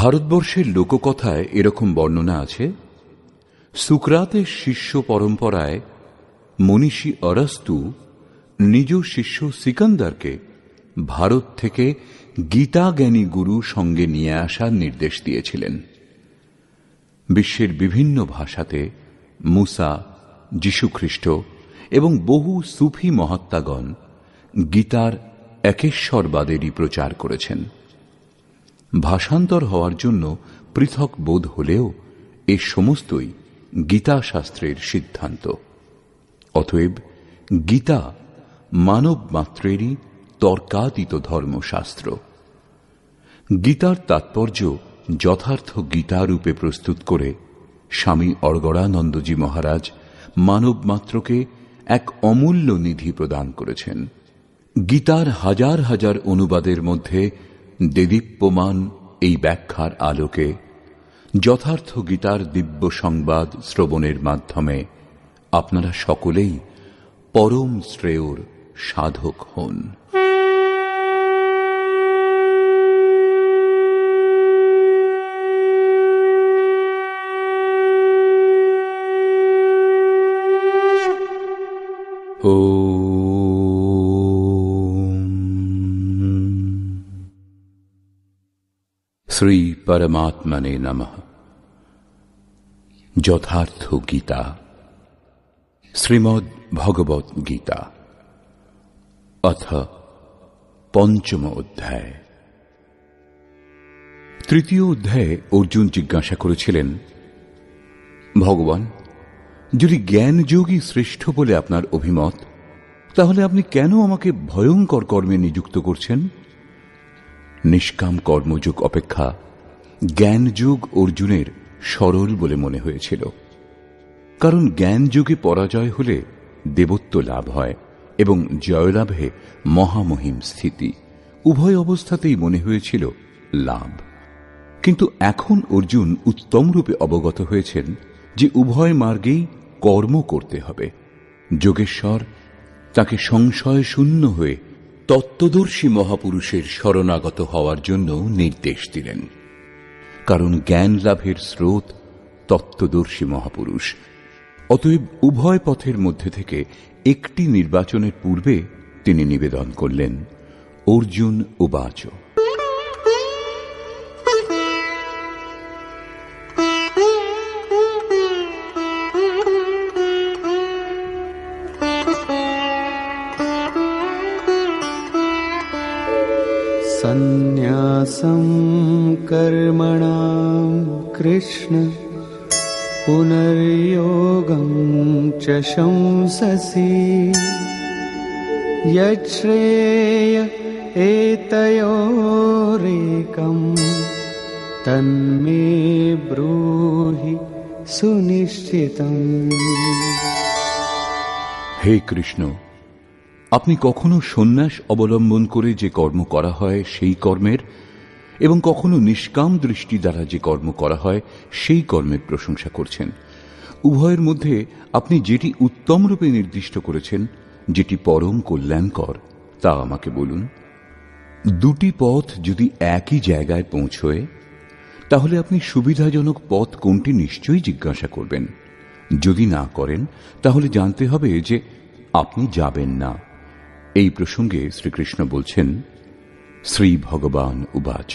ভারতবর্ষের লোককথায় এরকম বর্ণনা আছে, সুকরাতের শিষ্য পরম্পরায় মনীষী অরস্তু নিজ শিষ্য সিকান্দারকে ভারত থেকে গীতা জ্ঞানী গুরু সঙ্গে নিয়ে আসার নির্দেশ দিয়েছিলেন। বিশ্বের বিভিন্ন ভাষাতে মুসা, যীশুখ্রিস্ট এবং বহু সুফি মহাত্মাগণ গীতার একেশ্বরবাদেরই প্রচার করেছেন। ভাষান্তর হওয়ার জন্য পৃথক বোধ হলেও এ সমস্তই গীতা শাস্ত্রের সিদ্ধান্ত। অতএব গীতা মানব মাত্রেরই তর্কাতীত ধর্মশাস্ত্র। গীতার তাৎপর্য যথার্থ গীতারূপে প্রস্তুত করে স্বামী অর্গড়ানন্দজি মহারাজ মানব মাত্রকে এক অমূল্য নিধি প্রদান করেছেন। গীতার হাজার হাজার অনুবাদের মধ্যে দেদীপ্যমান এই ব্যাখ্যার আলোকে যথার্থ গীতার দিব্য সংবাদ শ্রবণের মাধ্যমে আপনারা সকলেই পরম শ্রেয়র সাধক হন। শ্রী পরমাত্মনে নমঃ। যথার্থ গীতা, শ্রীমদ্ ভগবৎ গীতা, অথ পঞ্চম অধ্যায়। তৃতীয় অধ্যায়ে অর্জুন জিজ্ঞাসা করেছিলেন, ভগবান, যদি জ্ঞানযোগী শ্রেষ্ঠ বলে আপনার অভিমত, তাহলে আপনি কেন আমাকে ভয়ঙ্কর কর্মে নিযুক্ত করছেন? নিষ্কাম কর্মযোগ অপেক্ষা জ্ঞানযোগ অর্জুনের সরল বলে মনে হয়েছিল, কারণ জ্ঞানযোগে পরাজয় হলে দেবত্ব লাভ হয় এবং জয়লাভে মহামহিম স্থিতি, উভয় অবস্থাতেই মনে হয়েছিল লাভ। কিন্তু এখন অর্জুন উত্তম রূপে অবগত হয়েছেন যে উভয় মার্গেই কর্ম করতে হবে। যোগেশ্বর তাকে সংশয় শূন্য হয়ে তত্ত্বদর্শী মহাপুরুষের শরণাগত হওয়ার জন্য নির্দেশ দিলেন, কারণ জ্ঞান লাভের স্রোত তত্ত্বদর্শী মহাপুরুষ। অতএব উভয় পথের মধ্যে থেকে একটি নির্বাচনের পূর্বে তিনি নিবেদন করলেন, অর্জুন উবাচ, সন্ন্যাসং কর্মণাং কৃষ্ণ পুনর্যোগং চ শংসসি যচ্ছ্রেয় এতয়োরেকং তন্মে ব্রূহি সুনিশ্চিতং। হে কৃষ্ণ, আপনি কখনো সন্ন্যাস অবলম্বন করে যে কর্ম করা হয় সেই কর্মের, এবং কখনো নিষ্কাম দৃষ্টি দ্বারা যে কর্ম করা হয় সেই কর্মের প্রশংসা করছেন। উভয়ের মধ্যে আপনি যেটি উত্তম রূপে নির্দিষ্ট করেছেন, যেটি পরম কল্যাণকর, তা আমাকে বলুন। দুটি পথ যদি একই জায়গায় পৌঁছয়, তাহলে আপনি সুবিধাজনক পথ কোনটি নিশ্চয়ই জিজ্ঞাসা করবেন। যদি না করেন, তাহলে জানতে হবে যে আপনি যাবেন না। এই প্রসঙ্গে শ্রীকৃষ্ণ বলছেন, শ্রী ভগবান উবাচ,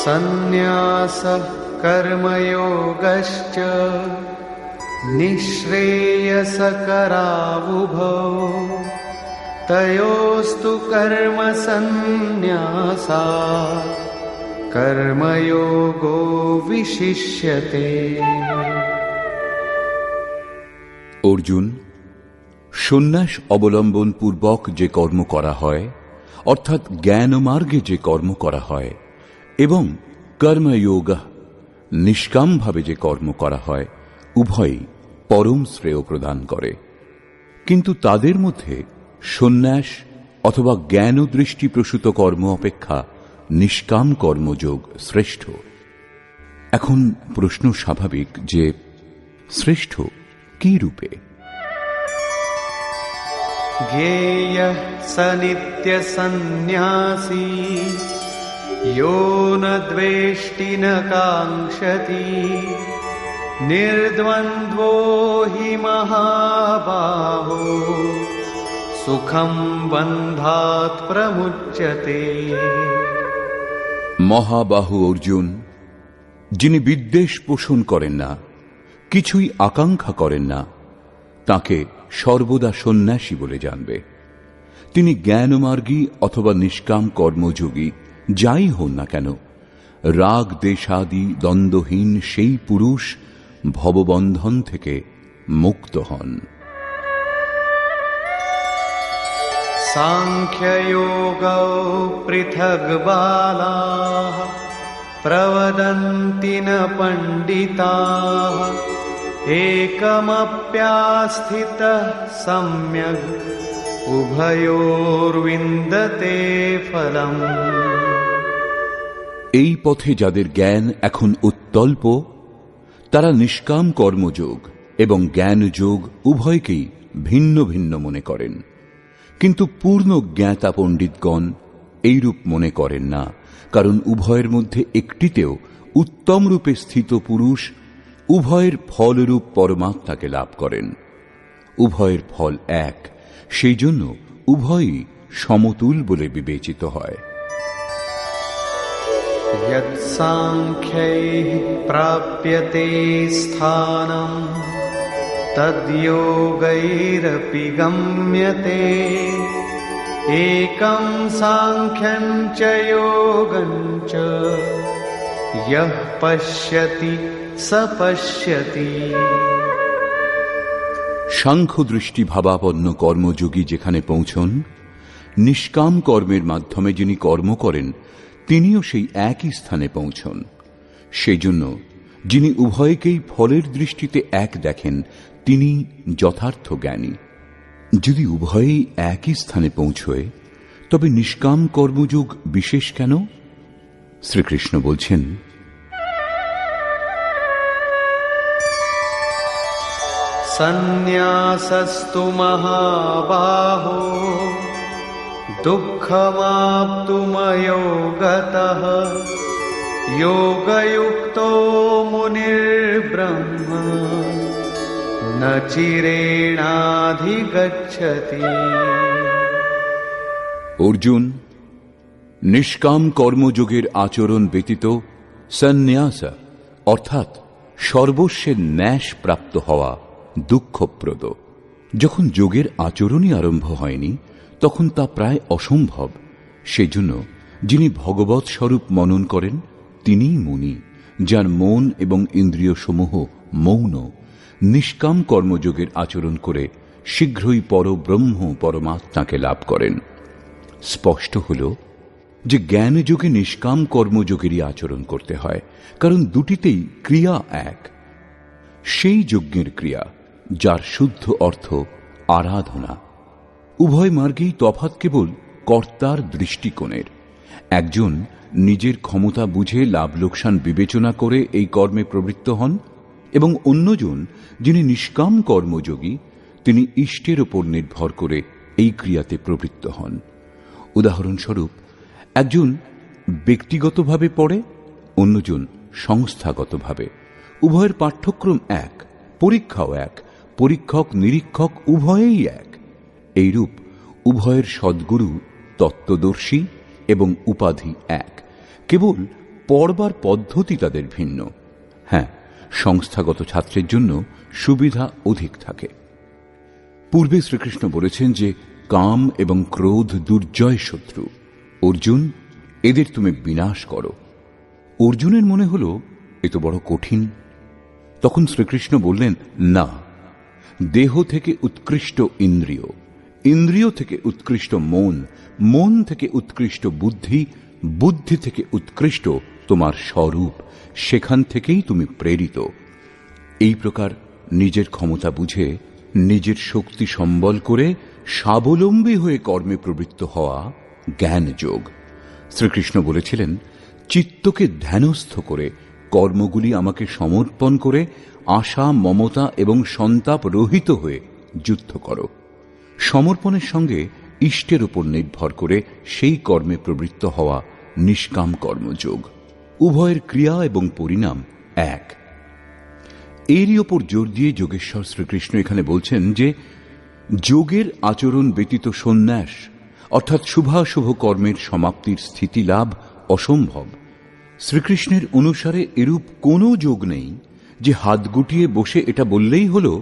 সন্ন্যাসঃ কর্মযোগশ্চ নিঃশ্রেয়সকরাবুভৌ তয়োস্তু কর্ম সন্ন্যাসাৎ কর্মযোগো বিশিষ্যতে। অর্জুন, সন্ন্যাস অবলম্বন পূর্বক যে কর্ম করা হয়, অর্থাৎ জ্ঞান মার্গে যে কর্ম করা হয়, এবং কর্মযোগ নিষ্কামভাবে যে কর্ম করা হয়, উভয়ই পরম শ্রেয় প্রদান করে। কিন্তু তাদের মধ্যে সন্ন্যাস অথবা জ্ঞান দৃষ্টি প্রসূত কর্ম অপেক্ষা নিষ্কাম কর্মযোগ শ্রেষ্ঠ। এখন প্রশ্ন স্বাভাবিক যে শ্রেষ্ঠ কি রূপে? ज्ञेयः स नित्यसन्न्यासी यो न द्वेष्टि न काङ्क्षति निर्द्वन्द्वो हि महाबाहो सुखं बन्धात् प्रमुच्यते। মহাবাহু অর্জুন, যিনি বিদ্বেষ পোষণ করেন না, কিছুই আকাঙ্ক্ষা করেন না, তাকে সর্বদা সন্ন্যাসী বলে জানবে। তিনি জ্ঞানমার্গী অথবা নিষ্কাম কর্মযোগী যাই হন না কেন, রাগ দেশাদি দ্বন্দ্বহীন সেই পুরুষ ভববন্ধন থেকে মুক্ত হন। साङ्ख्ययोगौ पृथग् बालाः प्रवदन्ति न पण्डिताः एकमप्यास्थितः सम्यग् उभयोर्विन्दते फलम्। এই পথে যাদের জ্ঞান এখন উত্তল্প, তারা নিষ্কাম কর্মযোগ এবং জ্ঞানযোগ উভয়কেই ভিন্ন ভিন্ন মনে করেন। কিন্তু পূর্ণ জ্ঞাতা পণ্ডিতগণ এইরূপ মনে করেন না, কারণ উভয়ের মধ্যে একটিতেও উত্তম রূপে স্থিত পুরুষ উভয়ের ফলরূপ পরমাত্মাকে লাভ করেন। উভয়ের ফল এক, সেই জন্য উভয়ই সমতুল বলে বিবেচিত হয়। यत्साङ्ख्यैः प्राप्यते स्थानम् तद्योगैरपि गम्यते एकं साङ्ख्यं च योगं च यः पश्यति स पश्यति। সাংখ্য দৃষ্টি ভাবাপন্ন কর্মযোগী যেখানে পৌঁছন, নিষ্কাম কর্মের মাধ্যমে যিনি কর্ম করেন তিনিও সেই একই স্থানে পৌঁছন। সেই জন্য যিনি উভয়কেই ফলের দৃষ্টিতে এক দেখেন তিনি যথার্থ জ্ঞানী। যদি উভয়েই একই স্থানে পৌঁছয় তবে নিষ্কাম কর্মযোগ বিশেষ কেন? শ্রীকৃষ্ণ বলছেন, সন্ন্যাসস্তু মহাবাহো দুঃখমাপ্তুময়ো গতঃ যোগযুক্তো মুনির্ব্রহ্ম ন চিরেণাধিগচ্ছতি। অর্জুন, নিষ্কাম কর্মযোগের আচরণ ব্যতীত সন্ন্যাস অর্থাৎ সর্বস্বের ন্যাস প্রাপ্ত হওয়া দুঃখপ্রদ। যখন যোগের আচরণই আরম্ভ হয়নি তখন তা প্রায় অসম্ভব। সেই জন্য যিনি ভগবৎ স্বরূপ মনন করেন তিনিই মুনি, যার মন এবং ইন্দ্রিয়সমূহ মৌন, নিষ্কাম কর্মযোগের আচরণ করে শীঘ্রই পরব্রহ্ম পরমাত্মাকে লাভ করেন। স্পষ্ট হল যে জ্ঞানযোগে নিষ্কাম কর্মযোগেরই আচরণ করতে হয়, কারণ দুটিতেই ক্রিয়া এক। সেই যজ্ঞের ক্রিয়া যার শুদ্ধ অর্থ আরাধনা। উভয় মার্গেই তফাৎ কেবল কর্তার দৃষ্টিকোণের। একজন নিজের ক্ষমতা বুঝে লাভ লোকসান বিবেচনা করে এই কর্মে প্রবৃত্ত হন, এবং অন্যজন যিনি নিষ্কাম কর্মযোগী তিনি ইষ্টের ওপর নির্ভর করে এই ক্রিয়াতে প্রবৃত্ত হন। উদাহরণস্বরূপ, একজন ব্যক্তিগতভাবে পড়ে, অন্যজন সংস্থাগতভাবে। উভয়ের পাঠ্যক্রম এক, পরীক্ষাও এক, পরীক্ষক নিরীক্ষক উভয়েই এক। এইরূপ উভয়ের সদ্গুরু তত্ত্বদর্শী এবং উপাধি এক, কেবল পড়বার পদ্ধতি তাদের ভিন্ন। হ্যাঁ, সংস্থাগত ছাত্রের জন্য সুবিধা অধিক থাকে। পূর্বে শ্রীকৃষ্ণ বলেছেন যে কাম এবং ক্রোধ দুর্জয় শত্রু। অর্জুন, এদের তুমি বিনাশ করো। অর্জুনের মনে হল এ তো বড় কঠিন। তখন শ্রীকৃষ্ণ বললেন, না, দেহ থেকে উৎকৃষ্ট ইন্দ্রিয়, ইন্দ্রিয় থেকে উৎকৃষ্ট মন, মন থেকে উৎকৃষ্ট বুদ্ধি, বুদ্ধি থেকে উৎকৃষ্ট তোমার স্বরূপ, সেখান থেকেই তুমি প্রেরিত। এই প্রকার নিজের ক্ষমতা বুঝে নিজের শক্তি সম্বল করে স্বাবলম্বী হয়ে কর্মে প্রবৃত্ত হওয়া জ্ঞানযোগ। শ্রীকৃষ্ণ বলেছিলেন, চিত্তকে ধ্যানস্থ করে কর্মগুলি আমাকে সমর্পণ করে আশা, মমতা এবং সন্তাপ রহিত হয়ে যুদ্ধ করো। সমর্পণের সঙ্গে ইষ্টের উপর নির্ভর করে সেই কর্মে প্রবৃত্ত হওয়া নিষ্কাম কর্মযোগ। উভয়ের ক্রিয়া এবং পরিণাম এক। এরই ওপর জোর দিয়ে যোগেশ্বর শ্রীকৃষ্ণ এখানে বলছেন যে যোগের আচরণ ব্যতীত সন্ন্যাস অর্থাৎ শুভাশুভ কর্মের সমাপ্তির স্থিতি লাভ অসম্ভব। শ্রীকৃষ্ণের অনুসারে এরূপ কোনো যোগ নেই যে হাত গুটিয়ে বসে এটা বললেই হল,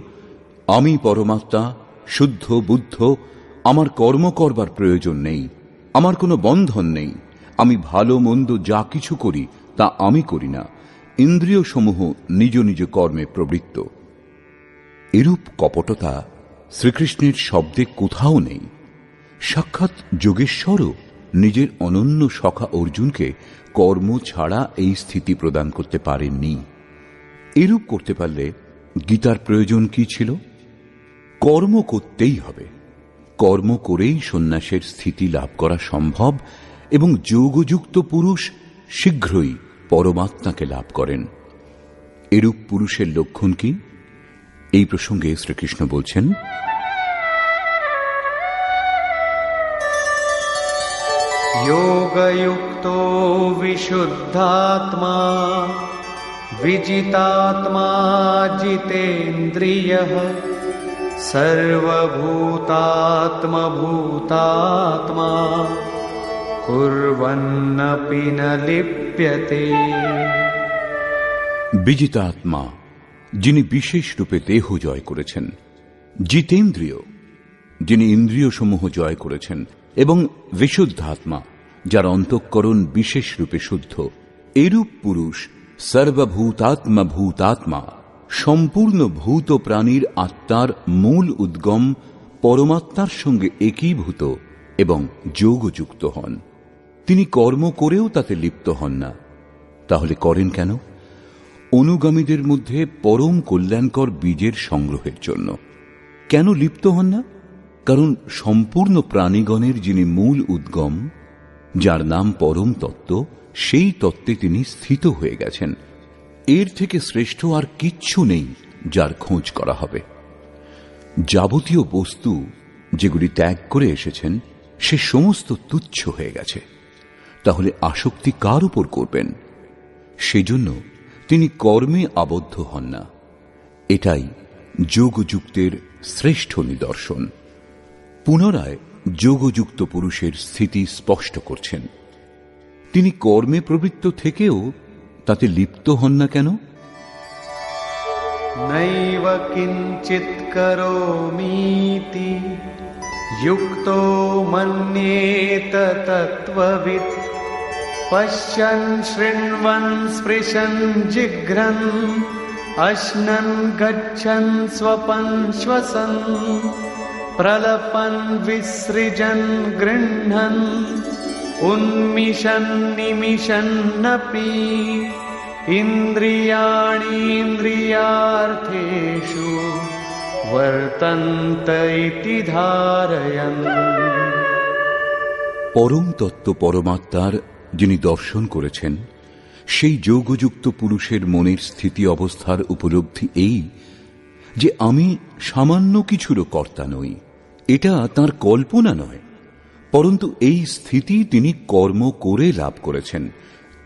আমি পরমাত্মা, শুদ্ধ বুদ্ধ, আমার কর্ম করবার প্রয়োজন নেই, আমার কোনো বন্ধন নেই, আমি ভালো মন্দ যা কিছু করি তা আমি করি না, ইন্দ্রিয় সমূহ নিজ নিজ কর্মে প্রবৃত্ত। এরূপ কপটতা শ্রীকৃষ্ণের শব্দে কোথাও নেই। সাক্ষাৎ যোগেশ্বরও নিজের অনন্য সখা অর্জুনকে কর্ম ছাড়া এই স্থিতি প্রদান করতে পারেননি। এরূপ করতে পারলে গীতার প্রয়োজন কি ছিল? কর্ম করতেই হবে, কর্ম করেই সন্ন্যাসের স্থিতি লাভ করা সম্ভব এবং যোগযুক্ত পুরুষ শীঘ্রই পরমাত্মাকে লাভ করেন। এরূপ পুরুষের লক্ষণ কি? এই প্রসঙ্গে শ্রীকৃষ্ণ বলছেন, योगयुक्तो विशुद्धात्मा विजितात्मा जितेन्द्रियः सर्वभूतात्मभूतात्मा कुर्वन्नपि न लिप्यते। বিজিতাত্মা, যিনি বিশেষ রূপে দেহ জয় করেছেন, জিতেন্দ্রিয়, যিনি ইন্দ্রিয় সমূহ জয় করেছেন, এবং বিশুদ্ধাত্মা, যার অন্তঃকরণ বিশেষ রূপে শুদ্ধ। এরূপ পুরুষ সর্বভূতাত্মা ভূতাত্মা, সম্পূর্ণ ভূত প্রাণীর আত্মার মূল উদ্গম পরমাত্মার সঙ্গে একীভূত এবং যোগযুক্ত হন। তিনি কর্ম করেও তাতে লিপ্ত হন না। তাহলে করেন কেন? অনুগামীদের মধ্যে পরম কল্যাণকর বীজের সংগ্রহের জন্য। কেন লিপ্ত হন না? কারণ সম্পূর্ণ প্রাণীগণের যিনি মূল উদ্গম, যার নাম পরম তত্ত্ব, সেই তত্ত্বে তিনি স্থিত হয়ে গেছেন। এর থেকে শ্রেষ্ঠ আর কিচ্ছু নেই যার খোঁজ করা হবে। যাবতীয় বস্তু যেগুলি ত্যাগ করে এসেছেন সে সমস্ত তুচ্ছ হয়ে গেছে। তাহলে আসক্তি কার উপর করবেন? সেজন্য তিনি কর্মে আবদ্ধ হন না। এটাই যোগযুক্তের শ্রেষ্ঠ নিদর্শন। পুনরায় যোগযুক্ত পুরুষের স্থিতি স্পষ্ট করছেন। তিনি কর্মে প্রবৃত্ত থেকেও তাতে লিপ্ত হন না কেন? নৈব কিঞ্চিৎ করোমিতি যুক্তো মন্যেত তত্ত্ববিৎ পশ্যন শৃণ্বন স্পৃশন জিঘ্রন অশ্নন গচ্ছন স্বপন শ্বসন প্রলপন বিসৃজন গৃহ্ণন উন্মিষন নিমিষন্নপি ইন্দ্রিয়াণীন্দ্রিয়ার্থেষু বর্তন্ত ইতি ধারয়ন। পরম তত্ত্ব পরমাত্মার যিনি দর্শন করেছেন, সেই যোগযুক্ত পুরুষের মনের স্থিতি অবস্থার উপলব্ধি এই যে আমি সামান্য কিছুরও কর্তা নই। এটা তার কল্পনা নয়, পরন্তু এই স্থিতি তিনি কর্ম করে লাভ করেছেন।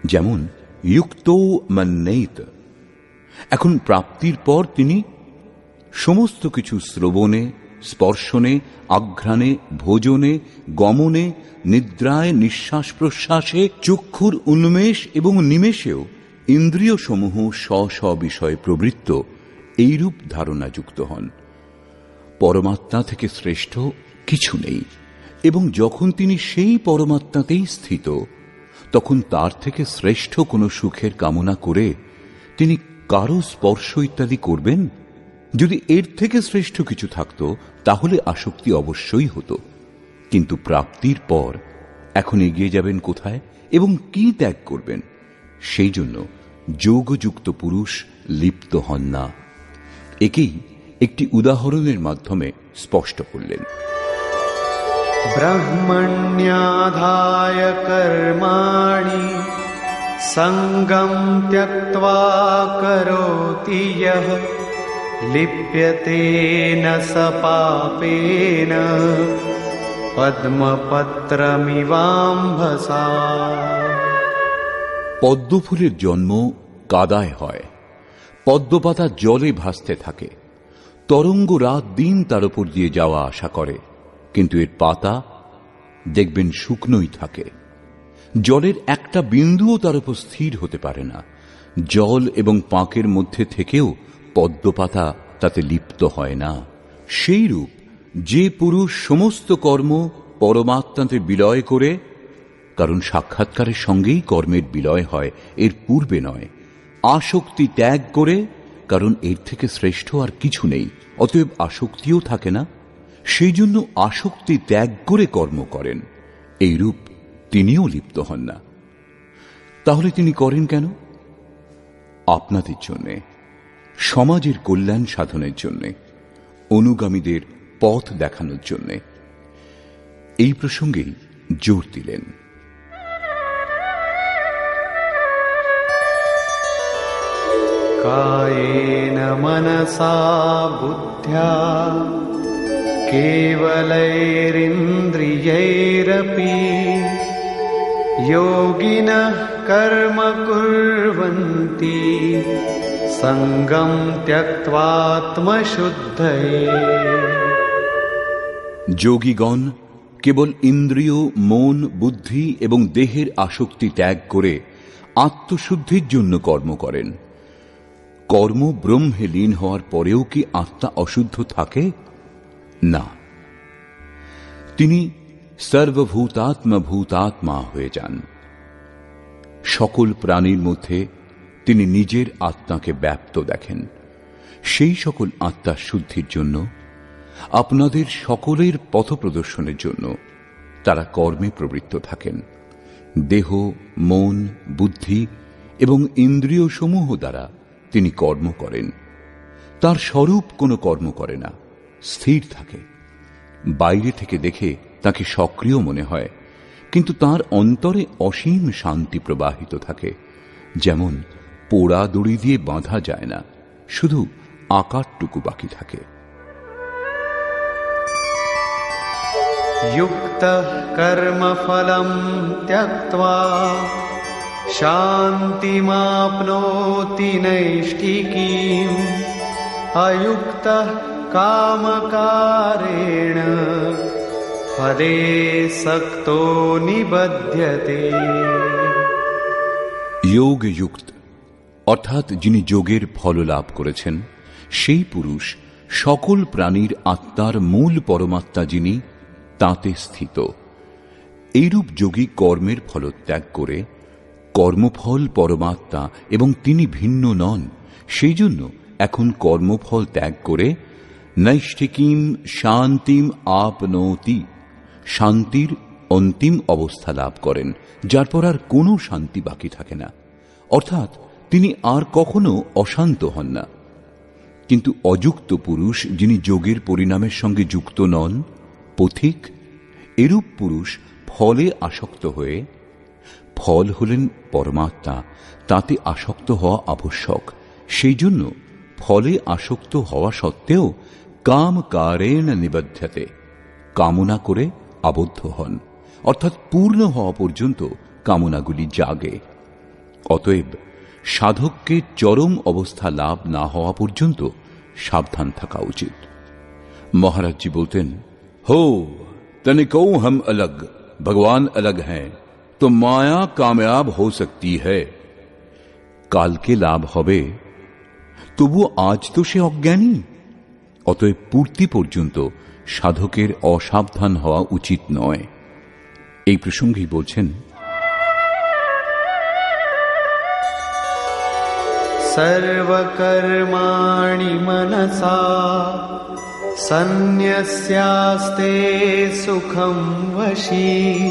যেমন যুক্তো মন্যেত। এখন প্রাপ্তির পর তিনি সমস্ত কিছু শ্রবণে, স্পর্শনে, আঘ্রাণে, ভোজনে, গমনে, নিদ্রায়, নিঃশ্বাস প্রশ্বাসে, চক্ষুর উন্মেষ এবং নিমেষেও ইন্দ্রিয় সমূহ স্ব স্ব বিষয়ে প্রবৃত্ত এইরূপ ধারণাযুক্ত হন। পরমাত্মা থেকে শ্রেষ্ঠ কিছু নেই, এবং যখন তিনি সেই পরমাত্মাতেই স্থিত, তখন তার থেকে শ্রেষ্ঠ কোনো সুখের কামনা করে তিনি কারো স্পর্শ ইত্যাদি করবেন? যদি এর থেকে শ্রেষ্ঠ কিছু থাকত তাহলে আসক্তি অবশ্যই হতো। কিন্তু প্রাপ্তির পর এখন এগিয়ে যাবেন কোথায় এবং কি ত্যাগ করবেন? সেই জন্য যোগযুক্ত পুরুষ লিপ্ত হন না। একেই একটি উদাহরণের মাধ্যমে স্পষ্ট করলেন। ব্রহ্মণ্যাধায় কর্মাণি সঙ্গম ত্যক্ত্বা করোতি ইয়ঃ लिप्यते न स पापेन पद्मपत्रमिवाम्भसा। পদ্মফুলের জন্ম কাদায় হয়, পদ্মপাতা জলে ভাসতে থাকে, তরঙ্গ রাত দিন তার উপর দিয়ে যাওয়া আসা করে, কিন্তু এর পাতা দেখবেন শুকনোই থাকে। জলের একটা বিন্দুও তার উপর স্থির হতে পারে না। জল এবং পাঁকের মধ্যে থেকেও পদ্মপাতা তাতে লিপ্ত হয় না। সেইরূপ যে পুরুষ সমস্ত কর্ম পরমাত্মাতে বিলয় করে, কারণ সাক্ষাৎকারের সঙ্গেই কর্মের বিলয় হয়, এর পূর্বে নয়, আসক্তি ত্যাগ করে, কারণ এর থেকে শ্রেষ্ঠ আর কিছু নেই, অতএব আসক্তিও থাকে না, সেই জন্য আসক্তি ত্যাগ করে কর্ম করেন, এইরূপ তিনিও লিপ্ত হন না। তাহলে তিনি করেন কেন? আপনাদের জন্যে, সমাজের কল্যাণ সাধনের জন্যে, অনুগামীদের পথ দেখানোর জন্যে। এই প্রসঙ্গেই জোর দিলেন। कायेन मनसा बुद्ध्या केवलैरिन्द्रियैरपि योगिनः कर्म कुर्वन्ति सङ्गं त्यक्त्वात्मशुद्धये। যোগীগণ কেবল ইন্দ্রিয়, মন, বুদ্ধি এবং দেহের আসক্তি ত্যাগ করে আত্মশুদ্ধির জন্য কর্ম করেন। কর্ম ব্রহ্মে লীন হওয়ার পরেও কি আত্মা অশুদ্ধ থাকে? না, তিনি সর্বভূতাত্মভূতাত্মা হয়ে যান। সকল প্রাণীর মধ্যে তিনি নিজের আত্মাকে ব্যাপ্ত দেখেন। সেই সকল আত্মার শুদ্ধির জন্য, আপনাদের সকলের পথপ্রদর্শনের জন্য তারা কর্মে প্রবৃত্ত থাকেন। দেহ, মন, বুদ্ধি এবং ইন্দ্রিয় সমূহ দ্বারা তিনি কর্ম করেন। তার স্বরূপ কোনো কর্ম করে না, স্থির থাকে। বাইরে থেকে দেখে তাকে সক্রিয় মনে হয়, কিন্তু তার অন্তরে অসীম শান্তি প্রবাহিত থাকে। যেমন পোড়া দড়ি দিয়ে বাঁধা যায় না, শুধু আকারটুকু বাকি থাকে। युक्तः कर्मफलं त्यक्त्वा शान्तिमाप्नोति नैष्ठिकीम् अयुक्तः कामकारेण फले सक्तो निबध्यते। যোগযুক্ত অর্থাৎ যিনি যোগের ফল লাভ করেছেন, সেই পুরুষ সকল প্রাণীর আত্মার মূল পরমাত্মা যিনি, তাতে স্থিত। এইরূপ যোগী কর্মের ফলত্যাগ করে, কর্মফল পরমাত্মা এবং তিনি ভিন্ন নন, সেই জন্য এখন কর্মফল ত্যাগ করে নৈষ্ঠিকীম শান্তিম আপনৌতি, শান্তির অন্তিম অবস্থা লাভ করেন, যার পর আর কোনো শান্তি বাকি থাকে না। অর্থাৎ তিনি আর কখনো অশান্ত হন না। কিন্তু অযুক্ত পুরুষ, যিনি যোগের পরিণামের সঙ্গে যুক্ত নন, পথিক, এরূপ পুরুষ ফলে আসক্ত হয়ে, ফল হলেন পরমাত্মা, তাতে আসক্ত হওয়া আবশ্যক, সেই জন্য ফলে আসক্ত হওয়া সত্ত্বেও কাম কারেণ নিবধ্যতে, কামনা করে আবদ্ধ হন, অর্থাৎ পূর্ণ হওয়া পর্যন্ত কামনাগুলি জাগে। অতএব সাধককে চরম অবস্থা লাভ না হওয়া পর্যন্ত সাবধান থাকা উচিত। মহারাজজি বলতেন, हो तनिको हम अलग, भगवान अलग हैं, तो माया कामयाब हो सकती है। কালকে লাভ হবে, তবু আজ তো সে অজ্ঞানী। অতএব পূর্তি পর্যন্ত সাধকের অসাবধান হওয়া উচিত নয়। এই প্রসঙ্গেই বলছেন, सर्वकर्माणि मनसा सन्न्यस्यास्ते सुखं वशी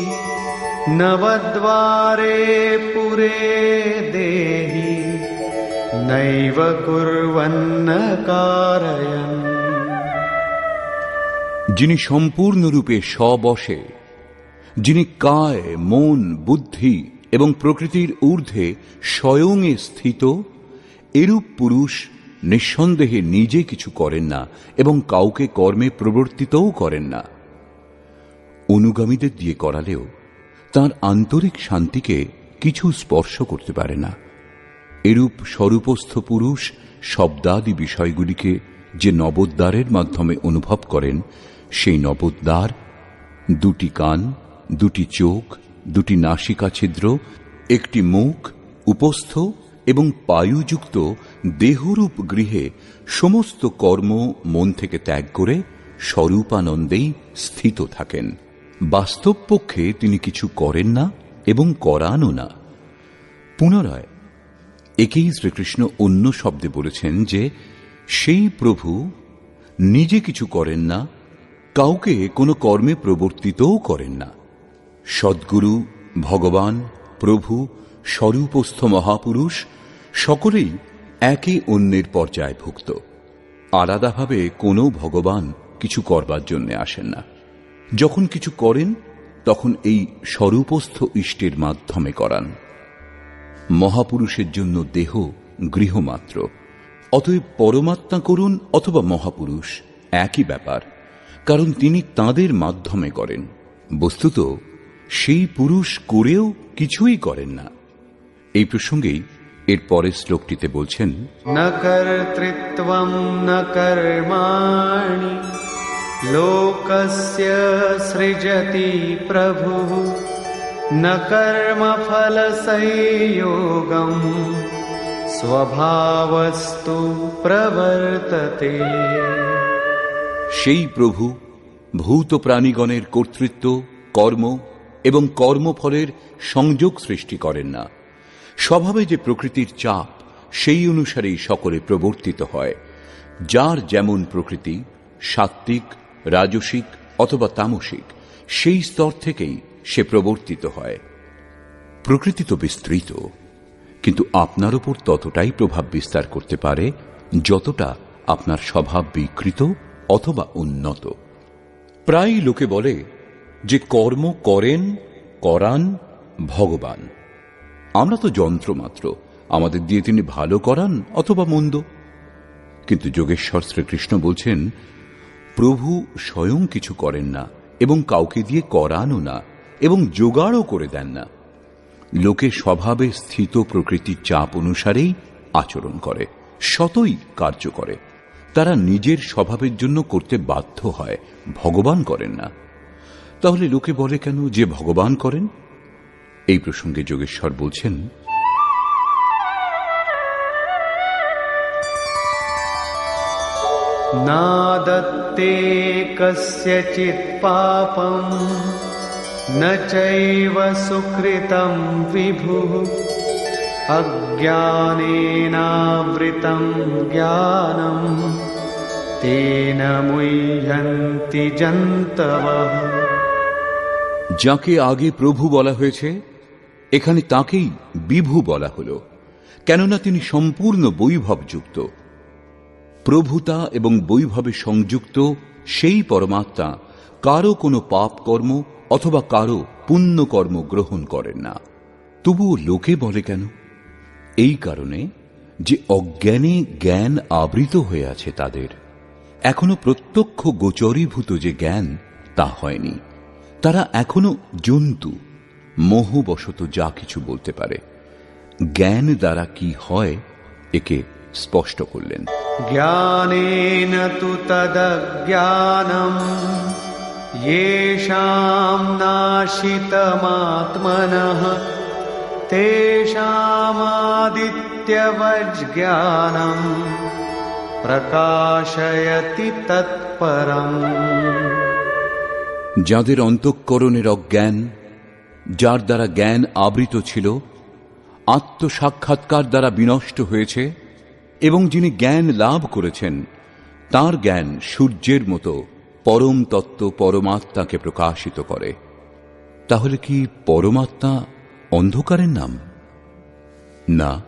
नवद्वारे पुरे देहि नैव कुर्वन्न कारयन्। যিনি সম্পূর্ণরূপে স্ববশে, যিনি কায়, মন, বুদ্ধি এবং প্রকৃতির ঊর্ধ্বে স্বয়ং স্থিত, এরূপ পুরুষ নিঃসন্দেহে নিজে কিছু করেন না এবং কাউকে কর্মে প্রবর্তিতও করেন না। অনুগামীদের দিয়ে করালেও তার আন্তরিক শান্তিকে কিছু স্পর্শ করতে পারে না। এরূপ স্বরূপস্থ পুরুষ শব্দাদি বিষয়গুলিকে যে নবোদ্দারের মাধ্যমে অনুভব করেন, সেই নবোদ্দার দুটি কান, দুটি চোখ, দুটি নাসিকা ছিদ্র, একটি মুখ, উপস্থ এবং পায়ুযুক্ত দেহরূপ গৃহে সমস্ত কর্ম মন থেকে ত্যাগ করে স্বরূপানন্দেই স্থিত থাকেন। বাস্তব পক্ষে তিনি কিছু করেন না এবং করানও না। পুনরায় একেই শ্রীকৃষ্ণ অন্য শব্দে বলেছেন যে সেই প্রভু নিজে কিছু করেন না, কাউকে কোনো কর্মে প্রবর্তিতও করেন না। সদ্গুরু, ভগবান, প্রভু, স্বরূপস্থ মহাপুরুষ সকলেই একে অন্যের পর্যায়ভুক্ত। আলাদাভাবে কোনো ভগবান কিছু করবার জন্য আসেন না। যখন কিছু করেন তখন এই স্বরূপস্থ ইষ্টের মাধ্যমে করান। মহাপুরুষের জন্য দেহ গৃহমাত্র, অতএব পরমাত্মা করুন অথবা মহাপুরুষ একই ব্যাপার, কারণ তিনি তাঁদের মাধ্যমে করেন। বস্তুত সেই পুরুষ করেও কিছুই করেন না। এই প্রসঙ্গেই এর পরের শ্লোকটিতে বলছেন, ন কর্তৃত্বম ন কর্মাণি লোকস্য সৃজতি প্রভুঃ ন কর্মফল সংযোগম স্বভাবস্তু প্রবর্ততে। সেই প্রভু ভূত প্রাণীগণের কর্তৃত্ব, কর্ম এবং কর্মফলের সংযোগ সৃষ্টি করেন না। স্বভাবে যে প্রকৃতির চাপ, সেই অনুসারেই সকলে প্রবর্তিত হয়। যার যেমন প্রকৃতি, সাত্ত্বিক, রাজসিক অথবা তামসিক, সেই স্তর থেকেই সে প্রবর্তিত হয়। প্রকৃতি তো বিস্তৃত, কিন্তু আপনার উপর ততটাই প্রভাব বিস্তার করতে পারে যতটা আপনার স্বভাব বিকৃত অথবা উন্নত। প্রায় লোকে বলে যে কর্ম করেন, করান ভগবান। আমরা তো যন্ত্র মাত্র, আমাদের দিয়ে তিনি ভালো করান অথবা মন্দ। কিন্তু যোগেশ্বর শ্রীকৃষ্ণ বলছেন, প্রভু স্বয়ং কিছু করেন না এবং কাউকে দিয়ে করানও না এবং জোগাড়ও করে দেন না। লোকে স্বভাবে স্থিত প্রকৃতির চাপ অনুসারেই আচরণ করে, সতই কার্য করে। তারা নিজের স্বভাবের জন্য করতে বাধ্য হয়, ভগবান করেন না। তাহলে লোকে বলে কেন যে ভগবান করেন? এই প্রসঙ্গে যোগেশ্বর বলছেন, না দত্তে কস্যচিৎ পাপম ন চৈব সুকৃতম বিভুঃ অজ্ঞানেনাবৃতম জ্ঞানম তেন মুহ্যন্তি জন্তবঃ। যাকে আগে প্রভু বলা হয়েছে, এখানে তাকেই বিভু বলা হল, কেননা তিনি সম্পূর্ণ বৈভবযুক্ত। প্রভুতা এবং বৈভবে সংযুক্ত সেই পরমাত্মা কারো কোনো পাপ কর্ম অথবা কারো পুণ্যকর্ম গ্রহণ করেন না। তবুও লোকে বলে কেন? এই কারণে যে অজ্ঞানে জ্ঞান আবৃত হয়ে আছে তাদের। এখনো প্রত্যক্ষ গোচরীভূত যে জ্ঞান, তা হয়নি। তারা এখনো জন্তু, মোহবশত যা কিছু বলতে পারে। জ্ঞান দ্বারা কি হয় একে স্পষ্ট করলেন। জ্ঞানেন তু তদজ্ঞানম येषां नाशितमात्मनः तेषामादित्यवज्ज्ञानं প্রকাশয়তি তৎপরম। যাদের অন্তঃকরণের অজ্ঞান, যার দ্বারা জ্ঞান আবৃত ছিল, আত্মসাক্ষাৎকার দ্বারা বিনষ্ট হয়েছে, এবং যিনি জ্ঞান লাভ করেছেন, তার জ্ঞান সূর্যের মতো পরম তত্ত্ব পরমাত্মাকে প্রকাশিত করে। তাহলে কি পরমাত্মা অন্ধকারের নাম? না,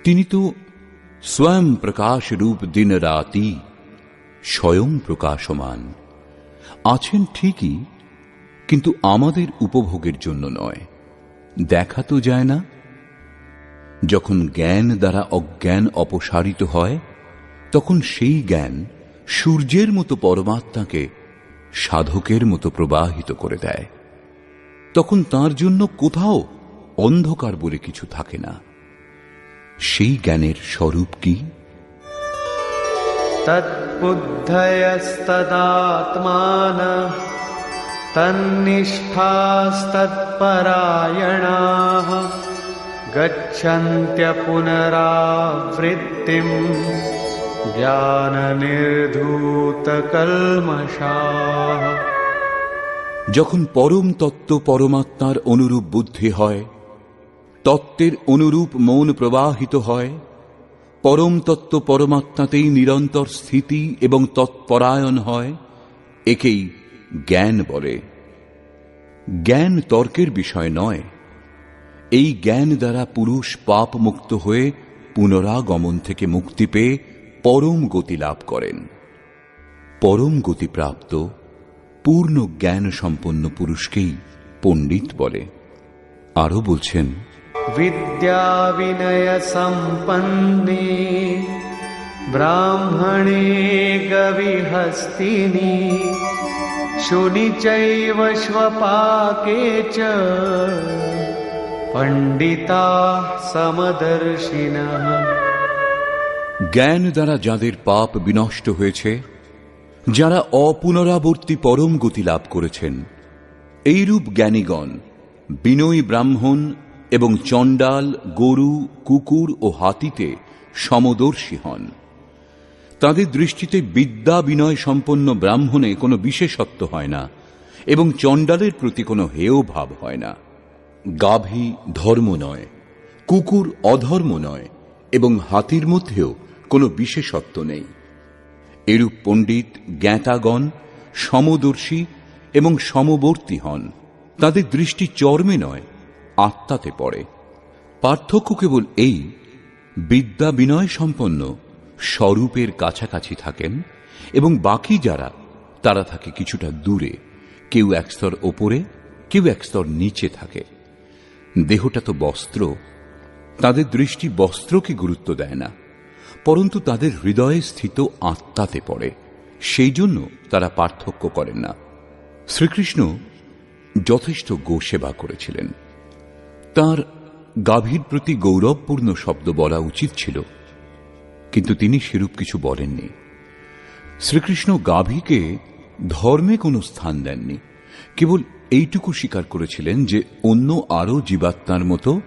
তিনি তো স্বয়ং প্রকাশ রূপ দিন রাতি, স্বয়ং প্রকাশমান আছেন ঠিকই, কিন্তু আমাদের উপভোগের জন্য নয়। দেখা তো যায় না। যখন জ্ঞান দ্বারা অজ্ঞান অপসারিত হয়, তখন সেই জ্ঞান সূর্যের মতো পরমাত্মাকে সাধকের মতো প্রবাহিত করে দেয়। তখন তার জন্য কোথাও অন্ধকার বলে কিছু থাকে না। সেই জ্ঞানের স্বরূপ কি? তদ্বুদ্ধয়স্তদাত্মানঃ তন্নিষ্ঠাস্তৎপরায়ণাঃ গচ্ছন্ত্য পুনরাবৃত্তিম জ্ঞাননির্ধূতকল্মষাঃ। যখন পরম তত্ত্ব পরমাত্মার অনুরূপ বুদ্ধি হয়, তত্ত্বের অনুরূপ মন প্রবাহিত হয়, পরম তত্ত্ব পরমাত্মাতেই নিরন্তর স্থিতি এবং তৎপরায়ণ হয়, একেই জ্ঞান বলে। জ্ঞান তর্কের বিষয় নয়। এই জ্ঞান দ্বারা পুরুষ পাপ মুক্ত হয়ে পুনরাগমন থেকে মুক্তি পেয়ে পরম গতি লাভ করেন। পরম গতিপ্রাপ্ত পূর্ণ জ্ঞান সম্পন্ন পুরুষকেই পণ্ডিত বলে। আরো বলছেন, বিদ্যা বিনয় সম্পন্নে ব্রাহ্মণে গবিহস্তিনি শুনি চৈব স্বপাকে চ পণ্ডিতাঃ সমদর্শিনঃ। জ্ঞান দ্বারা যাদের পাপ বিনষ্ট হয়েছে, যারা অপুনরাবর্তী পরম গতি লাভ করেছেন, এইরূপ জ্ঞানীগণ বিনয়ী ব্রাহ্মণ এবং চণ্ডাল, গরু, কুকুর ও হাতিতে সমদর্শী হন। তাদের দৃষ্টিতে বিদ্যা বিনয় সম্পন্ন ব্রাহ্মণে কোনো বিশেষত্ব হয় না এবং চণ্ডালের প্রতি কোনো হেয় ভাব হয় না। গাভী ধর্ম নয়, কুকুর অধর্ম নয় এবং হাতির মধ্যেও কোনো বিশেষত্ব নেই। এরূপ পণ্ডিত জ্ঞাতাগণ সমদর্শী এবং সমবর্তী হন। তাদের দৃষ্টি চর্মে নয়, আত্মাতে পড়ে। পার্থক্য কেবল এই, বিদ্যা বিনয় সম্পন্ন স্বরূপের কাছাকাছি থাকেন এবং বাকি যারা, তারা থাকে কিছুটা দূরে, কেউ এক স্তর ওপরে, কেউ এক স্তর নিচে থাকে। দেহটা তো বস্ত্র, তাদের দৃষ্টি বস্ত্রকে গুরুত্ব দেয় না, পরন্তু তাদের হৃদয়ে স্থিত আত্মাতে পড়ে। সেই জন্য তারা পার্থক্য করেন না। শ্রীকৃষ্ণ যথেষ্ট গোসেবা করেছিলেন। তার গাভীর প্রতি গৌরবপূর্ণ শব্দ বলা উচিত ছিল, কিন্তু তিনি সেরূপ কিছু বলেননি। শ্রীকৃষ্ণ গাভীকে ধর্মে কোনো স্থান দেননি, কেবল এইটুকু স্বীকার করেছিলেন যে অন্য আরও জীবাত্মার মতো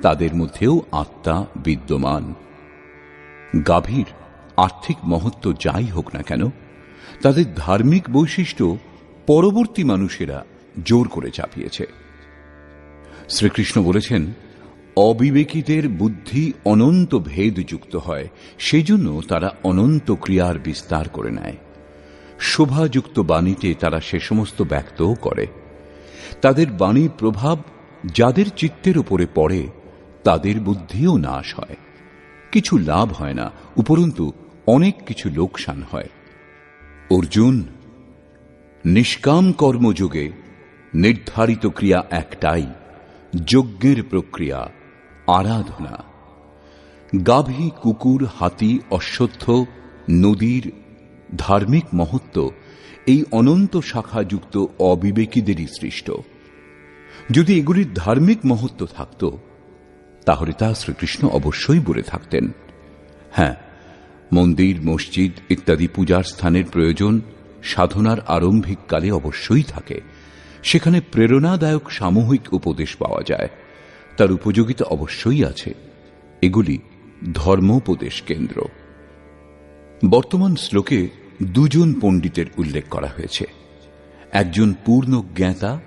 তাদের মধ্যেও আত্মা বিদ্যমান। গাভীর আর্থিক মহত্ব যাই হোক না কেন, তাদের ধার্মিক বৈশিষ্ট্য পরবর্তী মানুষেরা জোর করে চাপিয়েছে। শ্রীকৃষ্ণ বলেছেন, অবিবেকীদের বুদ্ধি অনন্ত ভেদযুক্ত হয়, সেই জন্য তারা অনন্ত ক্রিয়ার বিস্তার করে নেয়। শোভাযুক্ত বাণীতে তারা সে সমস্ত ব্যক্তও করে। তাদের বাণীর প্রভাব যাদের চিত্তের উপরে পড়ে, তাদের বুদ্ধিও নাশ হয়। কিছু লাভ হয় না, উপরন্তু অনেক কিছু লোকসান হয়। অর্জুন, নিষ্কাম কর্মযোগে নির্ধারিত ক্রিয়া একটাই, যজ্ঞের প্রক্রিয়া আরাধনা। গাভী, কুকুর, হাতি, অশ্বত্থ, নদীর ধার্মিক মহত্ব এই অনন্ত শাখাযুক্ত অবিবেকীদেরই সৃষ্ট। যদি এগুলির ধার্মিক মহত্ব থাকত, তাহলে তা শ্রীকৃষ্ণ অবশ্যই বলে থাকতেন। হ্যাঁ, মন্দির, মসজিদ ইত্যাদি পূজার স্থানের প্রয়োজন সাধনার আরম্ভিক কালে অবশ্যই থাকে। সেখানে প্রেরণাদায়ক সামূহিক উপদেশ পাওয়া যায়, তার উপযোগিতা অবশ্যই আছে। এগুলি ধর্মোপদেশ কেন্দ্র। বর্তমান শ্লোকে দুজন পণ্ডিতের উল্লেখ করা হয়েছে, একজন পূর্ণ জ্ঞাতা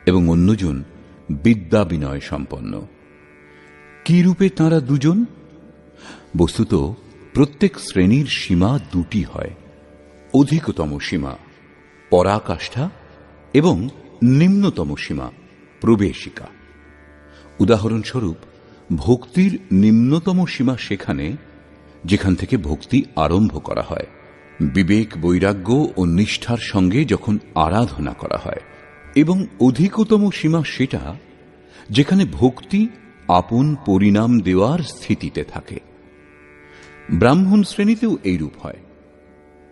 এবং অন্যজন বিদ্যা বিনয় সম্পন্ন। কি রূপে তাঁরা দুজন? বস্তুত প্রত্যেক শ্রেণীর সীমা দুটি হয়, অধিকতম সীমা পরাকাষ্ঠা এবং নিম্নতম সীমা প্রবেশিকা। উদাহরণস্বরূপ, ভক্তির নিম্নতম সীমা সেখানে যেখান থেকে ভক্তি আরম্ভ করা হয়, বিবেক, বৈরাগ্য ও নিষ্ঠার সঙ্গে যখন আরাধনা করা হয়, এবং অধিকতম সীমা সেটা যেখানে ভক্তি আপন পরিণাম দেওয়ার স্থিতিতে থাকে। ব্রাহ্মণ শ্রেণীতেও এইরূপ হয়।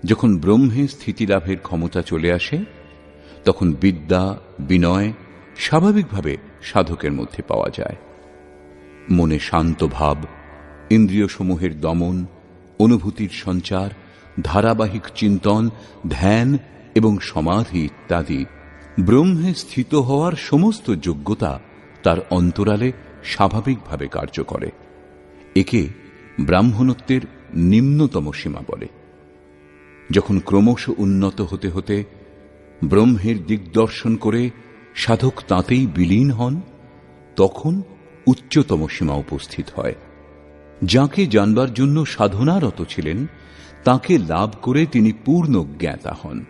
যখন ব্রহ্মে স্থিতিলাভের ক্ষমতা চলে আসে, তখন বিদ্যা বিনয় স্বাভাবিকভাবে সাধকের মধ্যে পাওয়া যায়। মনে শান্ত ভাব, ইন্দ্রিয়সমূহের দমন, অনুভূতির সঞ্চার, ধারাবাহিক চিন্তন, ধ্যান এবং সমাধি ইত্যাদি ব্রহ্মে স্থিত হওয়ার সমস্ত যোগ্যতা তার অন্তরালে স্বাভাবিকভাবে কার্য করে। একে ব্রাহ্মণত্বের নিম্নতম সীমা বলে। যখন ক্রমশ উন্নত হতে হতে ব্রহ্মের দিগদর্শন করে সাধক তাঁতেই বিলীন হন, তখন উচ্চতম সীমা উপস্থিত হয়। যাকে জানবার জন্য সাধনারত ছিলেন, তাকে লাভ করে তিনি পূর্ণ জ্ঞাতা হন।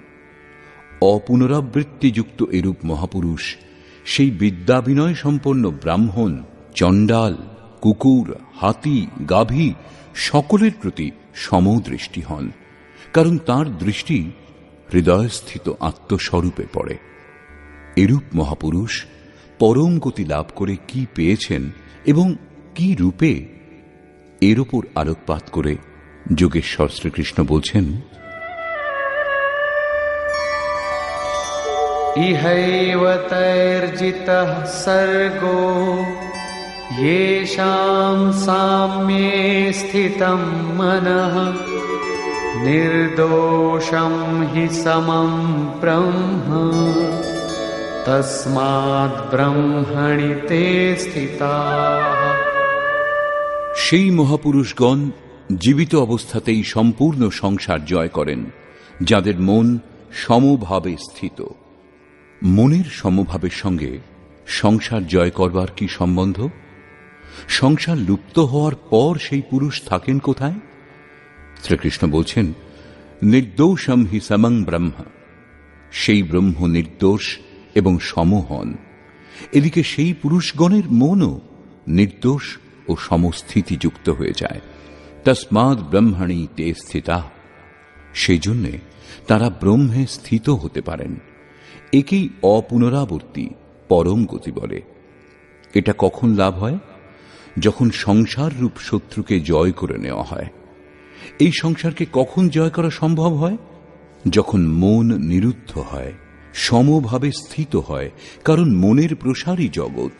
অপুনরাবৃত্তিযুক্ত এরূপ মহাপুরুষ সেই বিদ্যা বিনয় সম্পন্ন ব্রাহ্মণ, চণ্ডাল, কুকুর, হাতি, গাভী সকলের প্রতি সমদৃষ্টি হন, কারণ তার দৃষ্টি হৃদয়স্থিত আত্মস্বরূপে পড়ে। এরূপ মহাপুরুষ পরম গতি লাভ করে কি পেয়েছেন এবং কি রূপে, এর উপর আলোকপাত করে যোগেশ্বর শ্রীকৃষ্ণ বলছেন, ইহৈব তৈর্জিতঃ সর্গো येषां साम्ये स्थितं मनः निर्दोषं हि समं ब्रह्म तस्माद् ब्रह्मणि ते स्थिताः। সেই মহাপুরুষগণ জীবিত অবস্থাতেই সম্পূর্ণ সংসার জয় করেন, যাদের মন সমভাবে স্থিত। মনের সমভাবের সঙ্গে সংসার জয় করবার কি সম্বন্ধ? সংসার লুপ্ত হওয়ার পর সেই পুরুষ থাকেন কোথায়? শ্রীকৃষ্ণ বলছেন, নির্দোষম হি সমং ব্রহ্ম। সেই ব্রহ্ম নির্দোষ এবং সম হন। এদিকে সেই পুরুষগণের মনও নির্দোষ ও সমস্থিতিযুক্ত হয়ে যায়। তস্মাৎ ব্রহ্মণি তে স্থিতা। সেই জন্যে তারা ব্রহ্মে স্থিত হতে পারেন। একেই অপুনরাবর্তী পরম গতি বলে। এটা কখন লাভ হয়? যখন সংসার রূপ শত্রুকে জয় করে নেওয়া হয়। এই সংসারকে কখন জয় করা সম্ভব হয়? যখন মন নিরুদ্ধ হয়, সমভাবে স্থিত হয়, কারণ মনের প্রসারই জগৎ।